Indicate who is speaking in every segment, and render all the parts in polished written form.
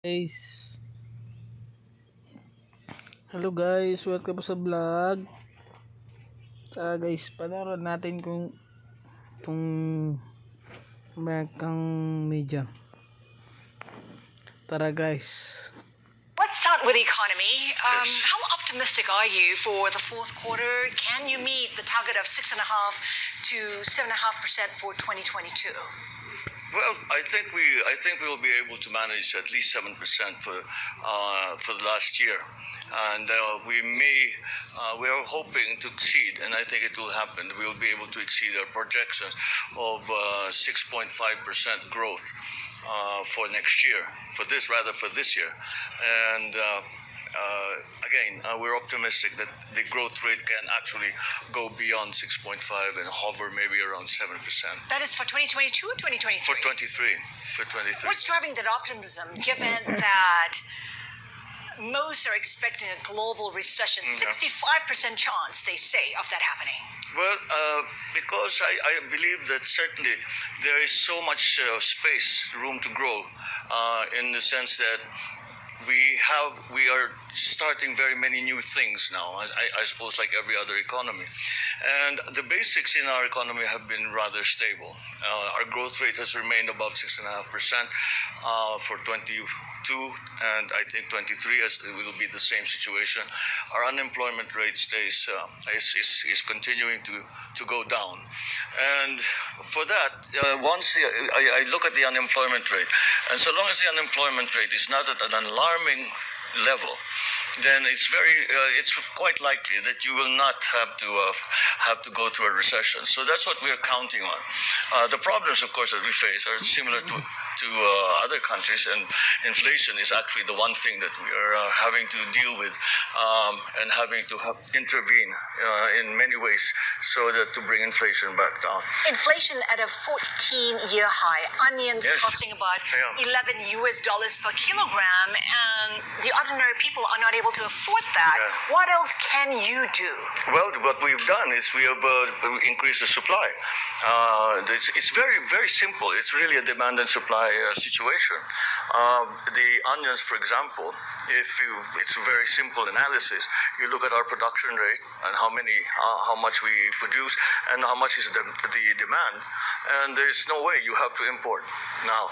Speaker 1: Guys, hello guys, welcome sa vlog. Guys, panoorin natin kung kang media. Tara guys.
Speaker 2: Let's start with the economy. How optimistic are you for the fourth quarter? Can you meet the target of 6.5% to 7.5% for 2022?
Speaker 3: Well, I think we will be able to manage at least 7% for the last year, and we are hoping to exceed, and I think it will happen. We will be able to exceed our projections of 6.5% growth for next year. For this year, and. Again, we're optimistic that the growth rate can actually go beyond 6.5 and hover maybe around 7%.
Speaker 2: That is for 2022 or 2023?
Speaker 3: For 23.
Speaker 2: What's driving that optimism, given that most are expecting a global recession? 65% chance, they say, of that happening.
Speaker 3: Well, because I believe that certainly there is so much room to grow, in the sense that we are starting very many new things now, I suppose, like every other economy. And the basics in our economy have been rather stable. Our growth rate has remained above 6.5% for 22, and I think 23 it will be the same situation. Our unemployment rate is continuing to go down. And for that, once I look at the unemployment rate, and so long as the unemployment rate is not at an alarming level, then it's quite likely that you will not have to go through a recession. So that's what we are counting on. The problems, of course, that we face are similar to other countries, and inflation is actually the one thing that we are having to deal with, and having to intervene in many ways so that to bring inflation back down.
Speaker 2: Inflation at a 14-year high. Onions costing about $11 per kilogram, and the ordinary people are not able to afford that. What else can you do?
Speaker 3: Well, what we've done is we have increased the supply. It's very, very simple. It's really a demand and supply situation. The onions, for example, it's a very simple analysis. You look at our production rate and how much we produce and how much is the demand, and there's no way you have to import. Now,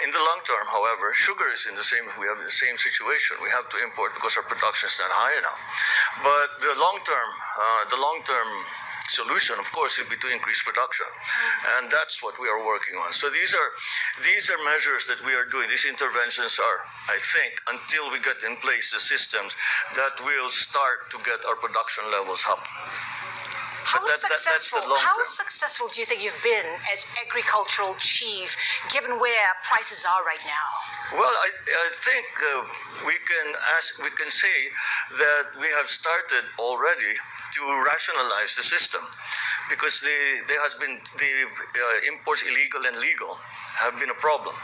Speaker 3: in the long term, however, sugar is we have the same situation. We have to import because our production is not high enough. But the long term solution, of course, would be to increase production, and that's what we are working on. So these are measures that we are doing. These interventions are, I think, until we get in place the systems that will start to get our production levels up.
Speaker 2: How successful do you think you've been as agricultural chief, given where prices are right now?
Speaker 3: Well, I think we can say that we have started already to rationalize the system, because there has been the imports, illegal and legal, have been a problem.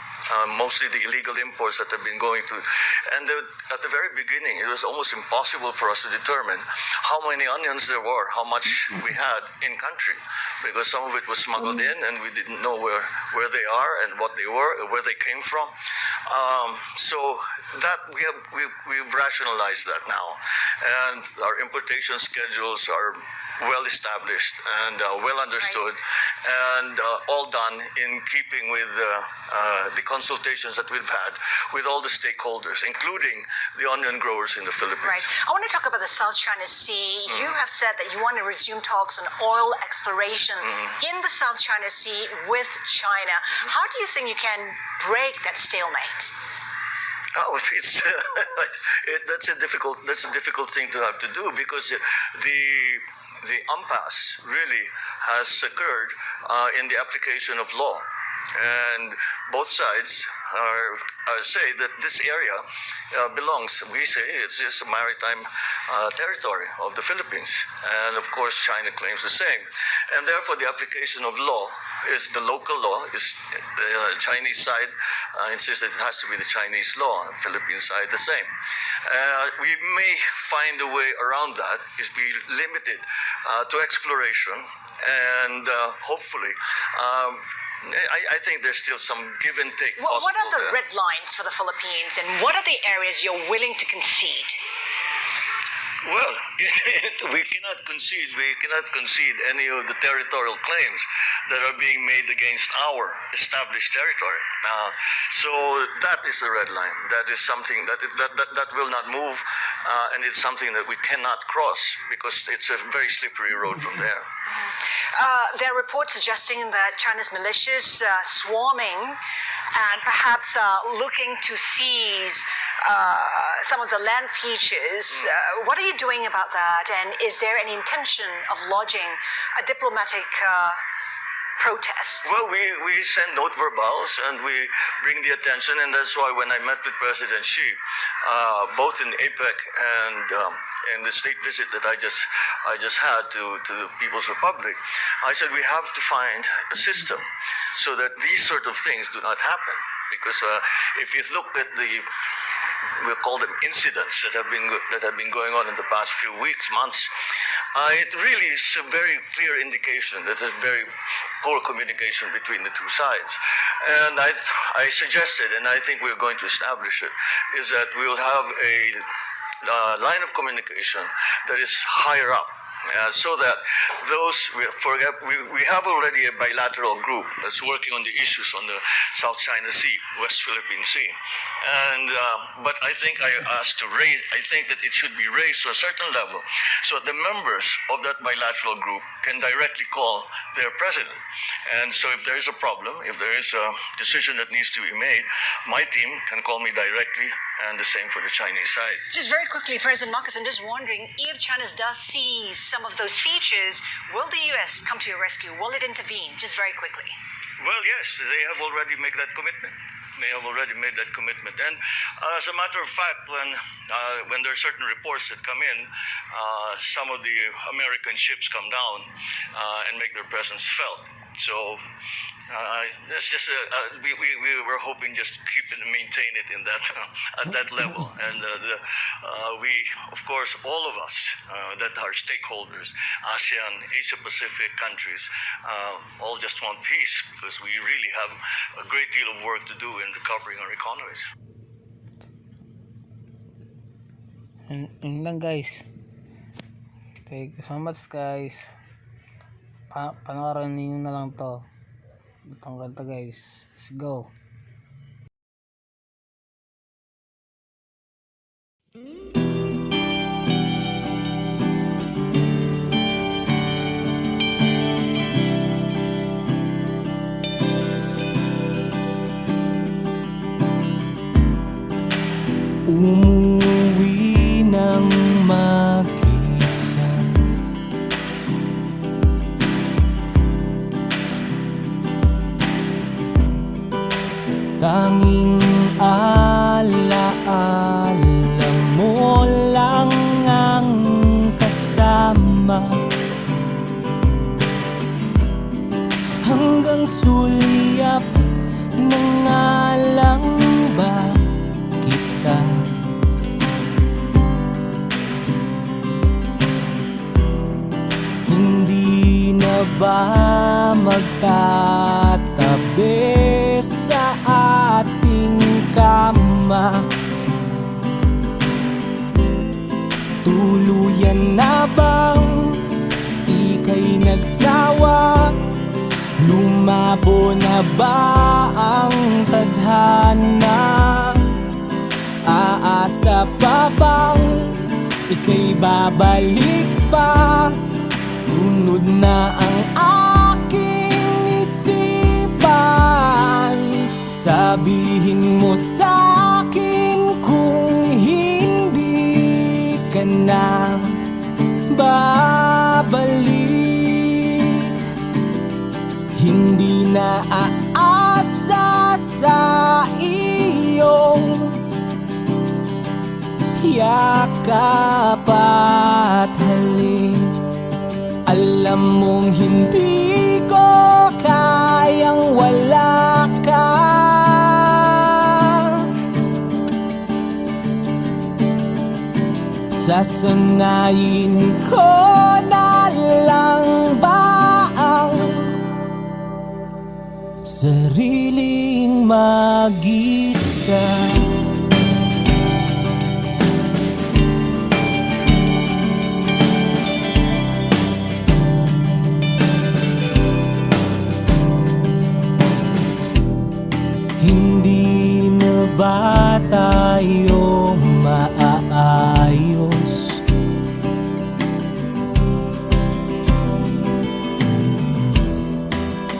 Speaker 3: Mostly the illegal imports that have been going through. And at the very beginning, it was almost impossible for us to determine how many onions there were, how much we had in country, because some of it was smuggled in, and we didn't know where they are and what they were, where they came from. So that we've rationalized that now, and our importation schedules are well established and well understood, and all done in keeping with the consultations that we've had with all the stakeholders, including the onion growers in the Philippines.
Speaker 2: Right. I want to talk about the South China Sea. You have said that you want to resume talks on oil exploration in the South China Sea with China. How do you think you can break that stalemate?
Speaker 3: Oh, that's a difficult thing to have to do, because the impasse really has occurred in the application of law, and both sides say that this area belongs. We say it's just a maritime territory of the Philippines, and of course China claims the same, and therefore the application of law is the local law. Is the Chinese side insists that it has to be the Chinese law, the Philippine side the same. We may find a way around that, is be limited to exploration, and hopefully I think there's still some give and take.
Speaker 2: What are the red lines for the Philippines, and what are the areas you're willing to concede?
Speaker 3: Well, we cannot concede any of the territorial claims that are being made against our established territory. So that is the red line. That is something that will not move, and it's something that we cannot cross because it's a very slippery road from there.
Speaker 2: There are reports suggesting that China's militias swarming and perhaps looking to seize some of the land features. What are you doing about that? And is there any intention of lodging a diplomatic protest?
Speaker 3: Well, we send note verbals and we bring the attention, and that's why when I met with President Xi, both in APEC and in the state visit that I just had to the People's Republic, I said we have to find a system so that these sort of things do not happen. Because if you look at we'll call them incidents that have been going on in the past few weeks, months, it really is a very clear indication that there's very poor communication between the two sides. And I suggested, and I think we're going to establish it, is that we'll have a line of communication that is higher up. So that we have already a bilateral group that's working on the issues on the South China Sea, West Philippine Sea, and but I think I think that it should be raised to a certain level, so that the members of that bilateral group can directly call their president. And so if there is a problem, if there is a decision that needs to be made, my team can call me directly, and the same for the Chinese side.
Speaker 2: Just very quickly, President Marcos, I'm just wondering if China does seize some of those features, will the U.S. come to your rescue? Will it intervene? Just very quickly.
Speaker 3: Well, yes, they have already made that commitment. And as a matter of fact, when there are certain reports that come in, some of the American ships come down and make their presence felt. So that's just we were hoping just to keep it and maintain it in that at that level. And we, of course, all of us that are stakeholders, ASEAN, Asia Pacific countries, all just want peace because we really have a great deal of work to do in recovering our economies.
Speaker 1: Yun lang guys. Thank you so much guys. Panoorin niyo na lang to. Itong kanta guys. Let's go.
Speaker 4: Umuwi ng mag-isa, tanging alaala mo lang ang kasama, hanggang sulyap na nga lang ba kita. Hindi na ba magtatabi sa ating kama? Tuluyan na bang ika'y nagsawa? Lumabo na ba ang tadhana? Aasa pa bang ika'y babalik pa? Lunod na ang aking isipan. Sabihin mo sa'kin kung hindi ka na babalik. Hindi na aasa sa iyong yakap at halik. Alam mong hindi ko kayang wala ka. Sasanayin ko na lang ba ang sariling mag-isa. Hindi na ba tayo maaayos?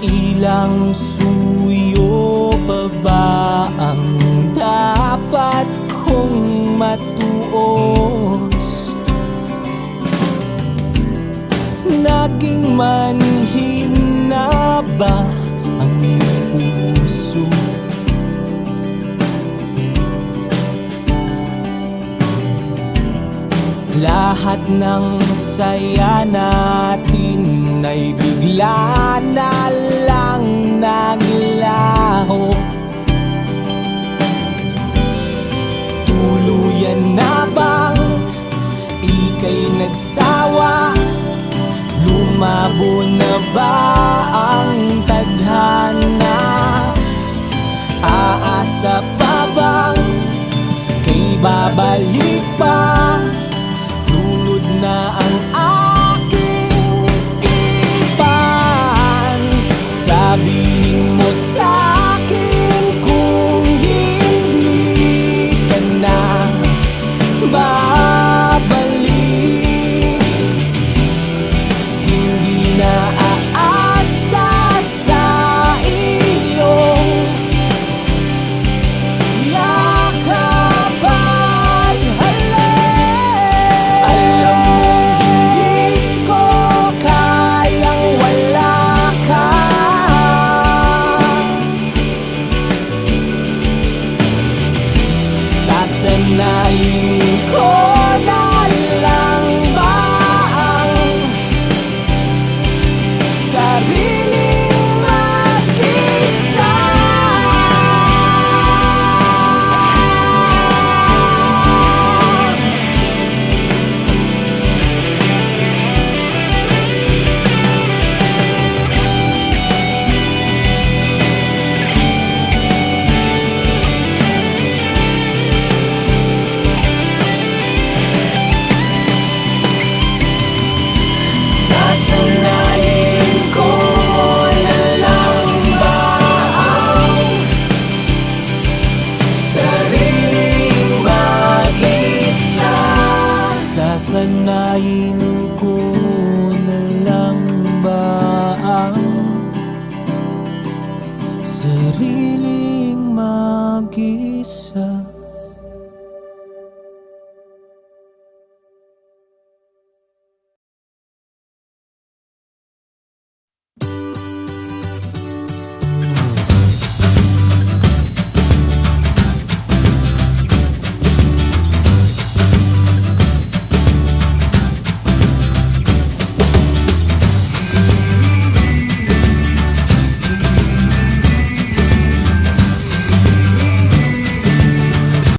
Speaker 4: Ilang suyo pa ba ang dapat kong matuos? Naging manhin na ba ang iyong puso? Lahat ng saya natin ay bigla na lang naglaho. Tuluyan na bang ika'y nagsawa? Lumabo na ba ang tadhana? Aasa pa bang kay babalik pa? Lulod na ang aking isipan. Sabihin mo sa'kin kung hindi ka na babalik. Hindi na aasa sa iyong yakap at halik. Alam mong hindi ko kayang wala ka. Sasanayin